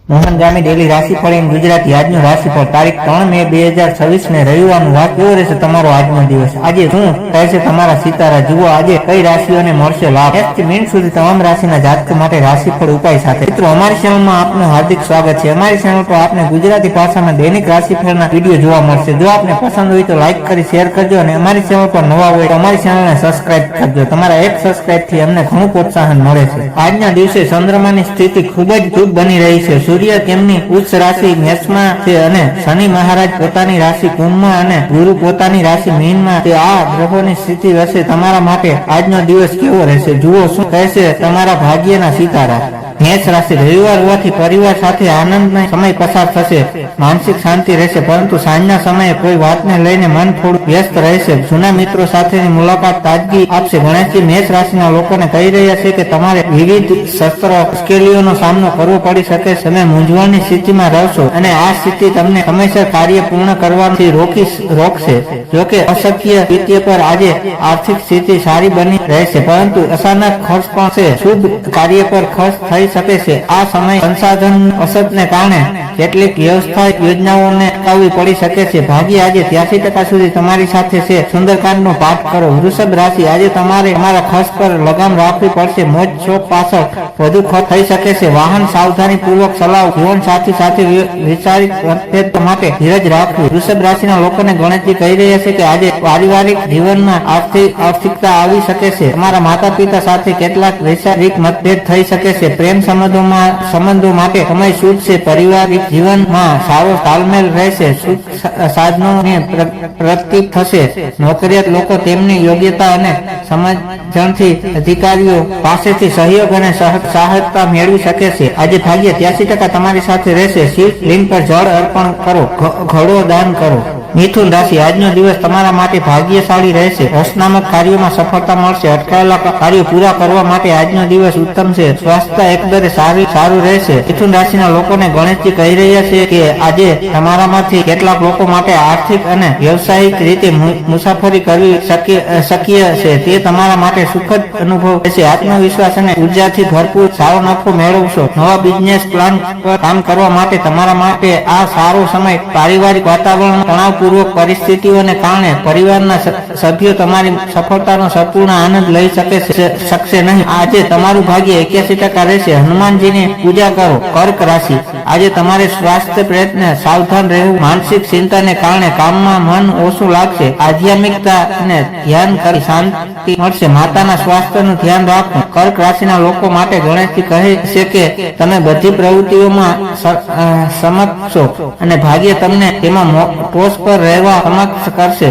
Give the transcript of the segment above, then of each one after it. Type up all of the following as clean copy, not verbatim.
મોહન ગામી daily રાશિફળ એમ ગુજરાતી આજનું રાશિફળ તારીખ 3 મે 2026 ને રવિવારનું વાત કેવો રહેશે તમારો આજનો દિવસ। આજે શું કહેશે તમારા સિતારા, જુઓ આજે કઈ રાશિઓને મળશે લાભ। 1 થી મીન સુધી તમામ રાશિના જાતકો માટે રાશિફળ ઉપાય સાથે મિત્રો અમારી ચેનલમાં આપનું હાર્દિક સ્વાગત છે। અમારી ચેનલ પર આપને ગુજરાતી ભાષામાં દૈનિક રાશિફળના વિડીયો જોવા મળશે। જો આપને પસંદ હોય તો લાઈક કરી શેર કરજો અને અમારી ચેનલ પર નવા હોય તો અમારી ચેનલને સબસ્ક્રાઇબ કરજો। તમારા એક સબસ્ક્રાઇબ થી અમને ઘણું પ્રોત્સાહન મળે છે। આજના દિવસે ચંદ્રમાની સ્થિતિ ખૂબ જ શુભ બની રહી છે। સૂર્ય તેમની ઉચ્ચ રાશિ મેષમાં છે અને શનિ મહારાજ પોતાની રાશિ કુંભમાં અને ગુરુ પોતાની રાશિ મીનમાં છે। આ ગ્રહોની સ્થિતિ હશે તમારા માટે આજનો દિવસ કેવો રહેશે, જુઓ શું કહેશે તમારા ભાગ્યના સિતારા। મેષ રાશિ, રવિવાર હોવાથી પરિવાર સાથે આનંદમય સમય પસાર થશે, માનસિક શાંતિ રહેશે, પરંતુ સાંજના સમયે કોઈ વાતને લઈને મન થોડું વ્યસ્ત રહેશે। જૂના મિત્રો સાથેની મુલાકાત તાજગી આપશે। ગણેશજી મેષ રાશિના લોકોને કહી રહ્યા છે કે તમારે વિવિધ શસ્ત્ર મુશ્કેલીઓનો સામનો કરવો પડી શકે છે। તમે મૂંઝવણની સ્થિતિમાં રહેશો અને આ સ્થિતિ તમને સમયસર કાર્ય પૂર્ણ કરવાથી રોકશે। જોકે અશક્ય વિત્તીય પર આજે આર્થિક સ્થિતિ સારી બની રહેશે, પરંતુ અચાનક ખર્ચ પણ છે। શુભ કાર્ય પર ખર્ચ થઈ શકે છે। આ સમય સંસાધન અછતને કારણે કેટલીક વ્યવસ્થા યોજનાઓને અટકાવવી પડી શકે છે। ભાગ્ય આજે 83% સુધી તમારી સાથે છે। સુંદરકાંડનો પાઠ કરો। વૃષભ રાશિ, આજે તમારે તમારા ખર્ચ પર લગામ રાખવી પડશે। મોજ શોખ પાછળ વધુ ખર્ચ થઈ શકે છે। વાહન સાવધાની પૂર્વક ચલાવો। જીવન સાથી સાથે વિચારિત મતભેદ માટે ધીરજ રાખવી। વૃષભ રાશિના લોકોને ગણેશજી કહી રહ્યા છે કે આજે પારિવારિક જીવનમાં આર્થિકતા આવી શકે છે। તમારા માતા પિતા સાથે કેટલાક વૈચારિક મતભેદ થઈ શકે છે। પ્રેમ સંબંધો માટે સમય શુભ છે। પારિવારિક જીવનમાં સારો તાલમેલ રહેશે। સુખ સાધનોની પ્રગતિ થશે। નોકરિયાત લોકો તેમની યોગ્યતા અને સમજણથી અધિકારીઓ પાસેથી સહયોગ અને સહાયતા મેળવી શકે છે। આજે ભાગ્ય 83% તમારી સાથે રહેશે। શિવલિંગ પર જળ અર્પણ કરો, ઘડો દાન કરો। મિથુન રાશિ, આજનો દિવસ તમારા માટે ભાગ્યશાળી રહેશે। રચનાત્મક કાર્યોમાં સફળતા મળશે। અટકાયેલા કાર્યો પૂરા કરવા માટે આજનો દિવસ ઉત્તમ છે। સ્વાસ્થ્ય એકંદરે સારું રહેશે। મિથુન રાશિના લોકોને ગણેશજી કહી રહ્યા છે કે આજે તમારામાંથી કેટલાક લોકો માટે આર્થિક અને વ્યવસાયિક રીતે મુસાફરી કરવી શક્ય છે। તે તમારા માટે સુખદ અનુભવ રહેશે। આત્મવિશ્વાસ અને ઉર્જાથી ભરપૂર સારો નફો મેળવશો। નવા બિઝનેસ પ્લાન પર કામ કરવા માટે તમારા માટે આ સારો સમય। પારિવારિક વાતાવરણ તણાવપૂર્વક પરિસ્થિતિઓને કારણે પરિવારના સભ્યો તમારી સફળતાનો સંપૂર્ણ આનંદ લઈ શકશે નહીં। આજે તમારું ભાગ્ય 81% રહેશે। હનુમાનજીની પૂજા કરો। કર્ક રાશિ, આજે તમારે સ્વાસ્થ્ય પ્રયત્ન સાવધાન રહેવું। માનસિક ચિંતાને કારણે કામમાં મન ઓછું લાગશે। આધ્યાત્મિકતાને ધ્યાન કરી શાંતિ મળશે। માતાના સ્વાસ્થ્યનું ધ્યાન રાખવું। કર્ક રાશિના લોકો માટે ગણેશજી કહે છે કે તમે બધી પ્રવૃત્તિઓમાં સમક્ષો અને ભાગ્ય તમને તેમાં ટોચ પર રહેવા સમક્ષ કરશે।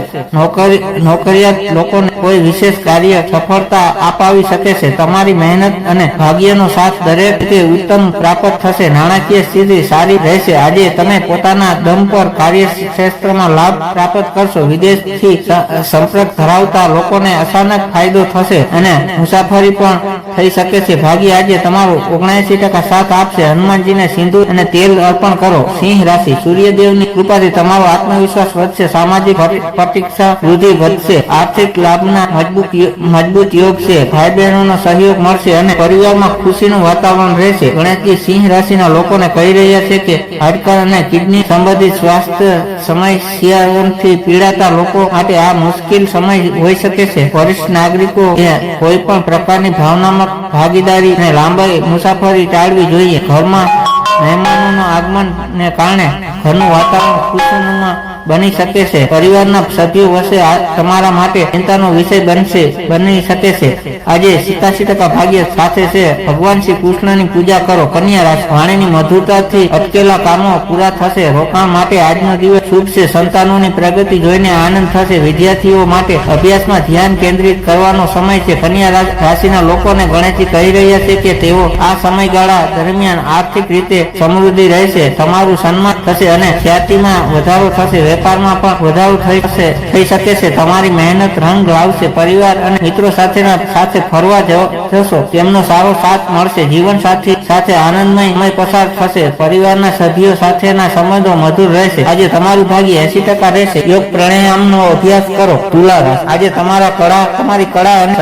નોકરિયાત લોકોને કોઈ વિશેષ કાર્ય સફળતા અપાવી શકે છે। તમારી મહેનત અને ભાગ્યનો સાથ દરેક રીતે ઉત્તમ પ્રાપ્ત થશે। નાણાકીય સ્થિતિ સારી રહેશે। આજે તમે પોતાના દમ પર કાર્યક્ષેત્રમાં લાભ પ્રાપ્ત કરશો। વિદેશથી સંપર્ક ધરાવતા લોકોને અચાનક ફાયદો થશે અને મુસાફરી પણ થઈ શકે છે। ભાગ્ય આજે તમારો 79% સાથ આપશે। હનુમાનજીને સિંદૂર અને તેલ અર્પણ કરો। સિંહ રાશિ, સૂર્યદેવની કૃપાથી તમારો આત્મવિશ્વાસ વધશે। સામાજિક પ્રતિષ્ઠા વૃદ્ધિ વધશે। આર્થિક લાભના મજબૂત યોગ છે। ભાઈ બહેનોનો સહયોગ મળશે અને પરિવારમાં ખુશીનું વાતાવરણ રહેશે। ગણેશજી સિંહ રાશિના લોકોને કહી રહ્યા છે કે હાડકા અને કિડની સંબંધિત સ્વાસ્થ્ય સમસ્યાઓથી પીડાતા લોકો માટે આ મુશ્કેલ સમય હોઈ શકે છે। વરિષ્ઠ નાગરિકો કોઈ પણ પ્રકારની ભાવનાત્મક ભાગીદારી અને લાંબી મુસાફરી ટાળવી જોઈએ। ઘરમાં મહેમાનોના આગમનને કારણે ઘરનું વાતાવરણ ખુશનુમા બની શકે છે। પરિવારના સભ્યો વચ્ચે તમારા માટે ચિંતાનો વિષય બની શકે છે। આજે 87% ભાગ્ય સાથે છે। ભગવાન શ્રી કૃષ્ણની પૂજા કરો। કન્યા રાશિ, વાણીની મધુરતાથી અટકેલા કામો પૂરા થશે। રોકાણ માટે આજનો દિવસ શુભ છે। સંતાનોની પ્રગતિ જોઈને આનંદ થશે। વિદ્યાર્થીઓ માટે અભ્યાસમાં ધ્યાન કેન્દ્રિત કરવાનો સમય છે। કન્યા રાશિના લોકોને ગણેશજી કહી રહ્યા છે કે તેઓ આ સમયગાળા દરમિયાન આર્થિક રીતે સમૃદ્ધિ રહેશે। તમારું સન્માન થશે અને ખ્યાતિમાં વધારો થશે। વેપારમાં પણ વધારો થઈ શકે છે. તમારી મહેનત રંગ લાવશે. પરિવાર અને મિત્રો સાથે ફરવા જશો. તેમનો સારો સાથ મળશે. જીવન સાથી સાથે આનંદમય સમય પસાર થશે. પરિવારના સભ્યો સાથેના સંબંધો મધુર રહેશે. આજે તમારું ભાગ્ય 80% રહેશે. યોગ પ્રાણાયામનો અભ્યાસ કરો. તુલા રાશિ, આજે તમારી કળા અને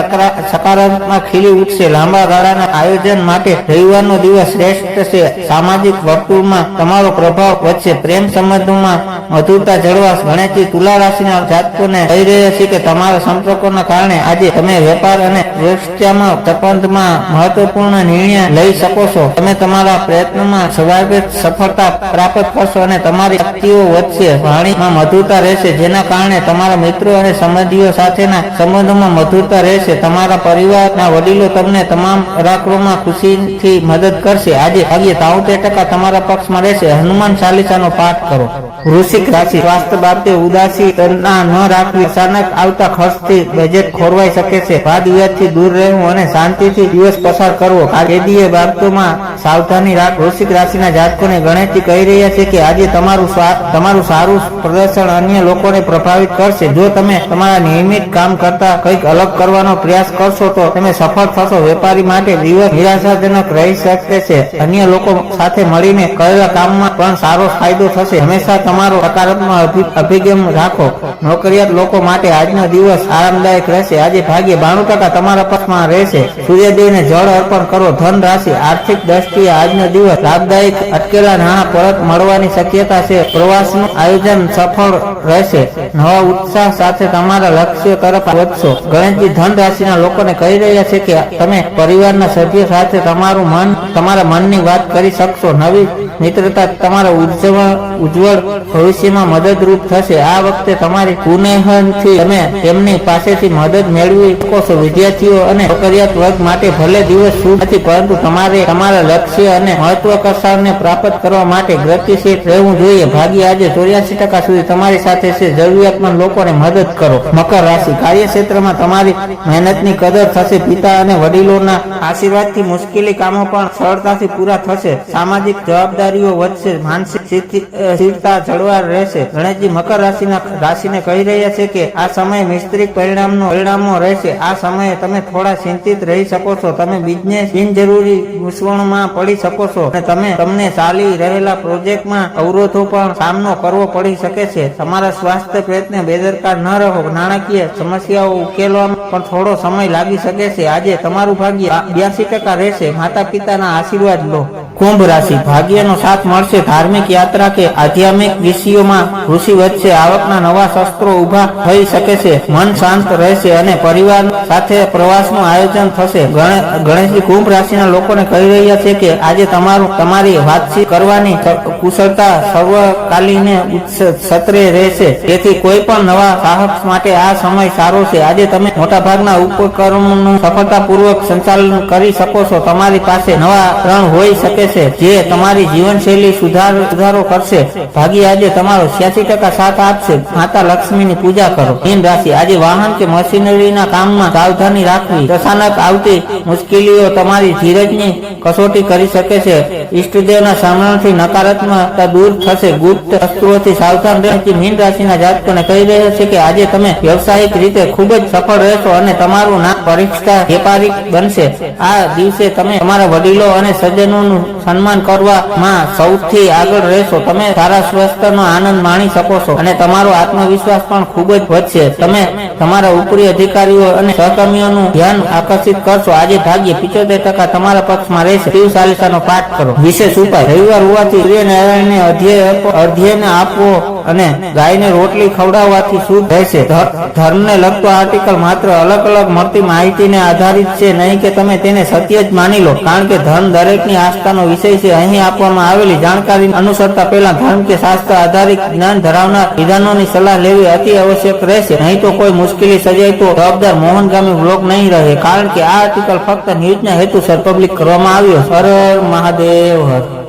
સકારાત્મક ખીલી ઉઠશે. લાંબા ગાળાના આયોજન માટે રવિવારનો દિવસ શ્રેષ્ઠ છે. સામાજિક વર્તુળમાં તમારો પ્રભાવ વધશે. પ્રેમ સંબંધોમાં મધુરતા જળવાશે. ગણેશજી તુલા રાશિના જાતકોને કહી રહ્યા છે કે તમારા સંપર્કોના કારણે આજે તમે વેપાર અને વ્યવસાયમાં સંબંધમાં મહત્વપૂર્ણ નિર્ણય લઈ શકો છો. તમે તમારા પ્રયત્નોમાં સ્વાભાવિક સફળતા પ્રાપ્ત કરશો અને તમારી શક્તિઓ વધશે. વાણીમાં મધુરતા રહેશે, જેના કારણે તમારા મિત્રો અને સંબંધીઓ સાથેના સંબંધોમાં મધુરતા રહેશે. તમારા પરિવારના વડીલો તમને તમામ પરાક્રમમાં ખુશીથી મદદ કરશે. આજે ભાગ્ય 73% તમારા પક્ષમાં રહેશે. હનુમાન ચાલીસાનો પાઠ કરો. વૃશ્ચિક રાશિ, સ્વાસ્થ્ય બાબતે ઉદાસી ન રાખવી. અચાનક આવતા ખર્ચથી બજેટ ખોરવાઈ શકે છે. વાદ વિવાદથી દૂર રહેવું અને શાંતિથી દિવસ પસાર કરવો. કાયદેય બાબતોમાં સાવધાની રાખ. વૃશ્ચિક રાશિના જાતકોને ગણેશજી કહી રહ્યા છે કે આજે તમારું સારું પ્રદર્શન અન્ય લોકોને પ્રભાવિત કરશે. જો તમે તમારા નિયમિત કામ કરતા કંઈક અલગ કરવાનો પ્રયાસ કરશો તો તમે સફળ થશો. વેપારી માટે દિવસ નિરાશાજનક રહી શકે છે. અન્ય લોકો સાથે મળીને કરેલા કામમાં પણ સારો ફાયદો થશે. હંમેશા તમારો સકારાત્મક અભિગમ રાખો. નોકરિયાત લોકો માટે આજનો દિવસ આરામદાયક રહેશે. આજે ભાગ્ય 92% તમારા પક્ષમાં રહેશે. સૂર્યદેવને જળ અર્પણ કરો. ધન રાશિ, આર્થિક દ્રષ્ટિએ આજનો દિવસ લાભદાયક. અટકેલા નાણાં પરત મળવાની શક્યતા છે. પ્રવાસનું આયોજન સફળ રહેશે. નવા ઉત્સાહ સાથે તમારા લક્ષ્ય તરફ વધશો. ગણેશજી ધન રાશિના લોકોને કહી રહ્યા છે કે તમે પરિવારના સભ્યો સાથે તમારા મનની વાત કરી શકશો. નવી મિત્રતા તમારા ઉજ્જવળ ભવિષ્યમાં મદદરૂપ થશે. આ વખતે તમારી કુનેહથી તમે તેમની પાસેથી મદદ મેળવી શકો છો. વિદ્યાર્થીઓ અને નોકરિયાત વર્ગ માટે ભલે દિવસ શુભ નથી, પરંતુ તમારે તમારા લક્ષ્ય અને મહત્વાકાંક્ષાને પ્રાપ્ત કરવા માટે ગતિશીલ રહેવું જોઈએ. ભાગ્ય આજે 84% સુધી તમારી સાથે છે. જરૂરિયાતમંદ લોકોને મદદ કરો. મકર રાશિ, કાર્યક્ષેત્રમાં તમારી મહેનતની કદર થશે. પિતા અને વડીલોના આશીર્વાદથી મુશ્કેલી કામો પણ સરળતાથી પૂરા થશે. સામાજિક જવાબદારીઓ વધશે. માનસિક સ્થિરતા જળવાર રહેશે. ગણેશજી મકર રાશિને કહી રહ્યા છે કે આ સમયે મિશ્રિત પરિણામો રહેશે. આ સમયે તમે થોડા ચિંતિત રહી શકો છો. તમે બિનજરૂરી ગૂંચવણમાં પડી શકો છો અને તમને ચાલી રહેલા પ્રોજેક્ટમાં અવરોધો પણ સામનો કરવો પડી શકે છે. તમારા સ્વાસ્થ્ય પ્રયત્ન બેદરકાર ન રહો. નાણાકીય સમસ્યાઓ ઉકેલવામાં પણ થોડો સમય લાગી શકે છે. આજે તમારું ભાગ્ય 82% રહેશે. માતા પિતાના આશીર્વાદ લો. કુંભ રાશિ, ભાગ્યનો સાથ મળશે. ધાર્મિક યાત્રા કે આધ્યાત્મિક વિષયોમાં રુચિ વધશે. આવકના નવા શસ્ત્રો ઉભા થઈ શકે છે. મન શાંત રહેશે અને પરિવાર સાથે પ્રવાસનું આયોજન થશે. ગણેશજી કુંભ રાશિના લોકોને કહી રહ્યા છે કે આજે તમારી વાતચીત કરવાની કુશળતા સર્વકાલીન સત્રે રહેશે. તેથી કોઈ પણ નવા સાહસ માટે આ સમય સારો છે. આજે તમે મોટાભાગના ઉપકરણોનું સફળતાપૂર્વક સંચાલન કરી શકો છો. તમારી પાસે નવા રણ હોઈ શકે છે જે તમારી જીવનશૈલી સુધારો કરશે. ભાગ્ય આજે તમારો 86% સાથ આપશે. માતા લક્ષ્મીની પૂજા કરો. મીન રાશિ, આજે વાહન કે મશીનરીના કામમાં સાવધાની રાખવી. અચાનક આવતી મુશ્કેલીઓ તમારી ધીરજની કસોટી કરી શકે છે. ઈષ્ટદેવના સ્મરણથી નકારાત્મકતા દૂર થશે. ગુપ્ત શત્રુઓથી સાવધાન રહેતી મીન રાશિના જાતકોને કહી રહ્યા છે કે આજે તમે વ્યવસાયિક રીતે ખૂબ જ સફળ રહેશો અને તમારું નામ પરીક્ષા વેપારી બનશે. આ દિવસે તમે તમારા વડીલો અને સજ્જનોનું સન્માન કરવામાં સૌથી આગળ રહેશો. તમે સારા સ્વાસ્થ્યનો આનંદ માણી શકો છો અને તમારો આત્મવિશ્વાસ પણ ખૂબ જ વધશે. તમે તમારા ઉપરી અધિકારીઓ અને સહકર્મીઓનું ધ્યાન આકર્ષિત કરશો. આજે ભાગ્ય 75% તમારા પક્ષમાં રહેશે. શિવ ચાલીસાનો પાઠ કરો. વિશેષ ઉપાય, રવિવાર હોવાથી સૂર્યનારાયણને અધ્યયન આપવો અને ગાયને રોટલી ખવડાવવાથી શુભ રહેશે. ધર્મને લગતો આર્ટિકલ માત્ર અલગ મળતી માહિતીને આધારિત છે, નહીં કે તમે તેને સત્ય જ માની લો. કારણ કે ધર્મ દરેકની આસ્થાનો વિષય છે. અહીં આપવામાં આવેલી જાણકારી અનુસરતા પહેલા ધર્મ કે શાસ્ત્ર આધારિત જ્ઞાન ધરાવનાર વિધાનોની સલાહ લેવી અતિ આવશ્યક રહેશે. નહીં તો કોઈ મુશ્કેલી સર્જાય તો જવાબદાર મોહનગામી બ્લોગ નહીં રહે. કારણ કે આ આર્ટિકલ ફક્ત ન્યૂઝના હેતુસર પબ્લિક કરવામાં આવ્યો. હર મહાદેવ હર.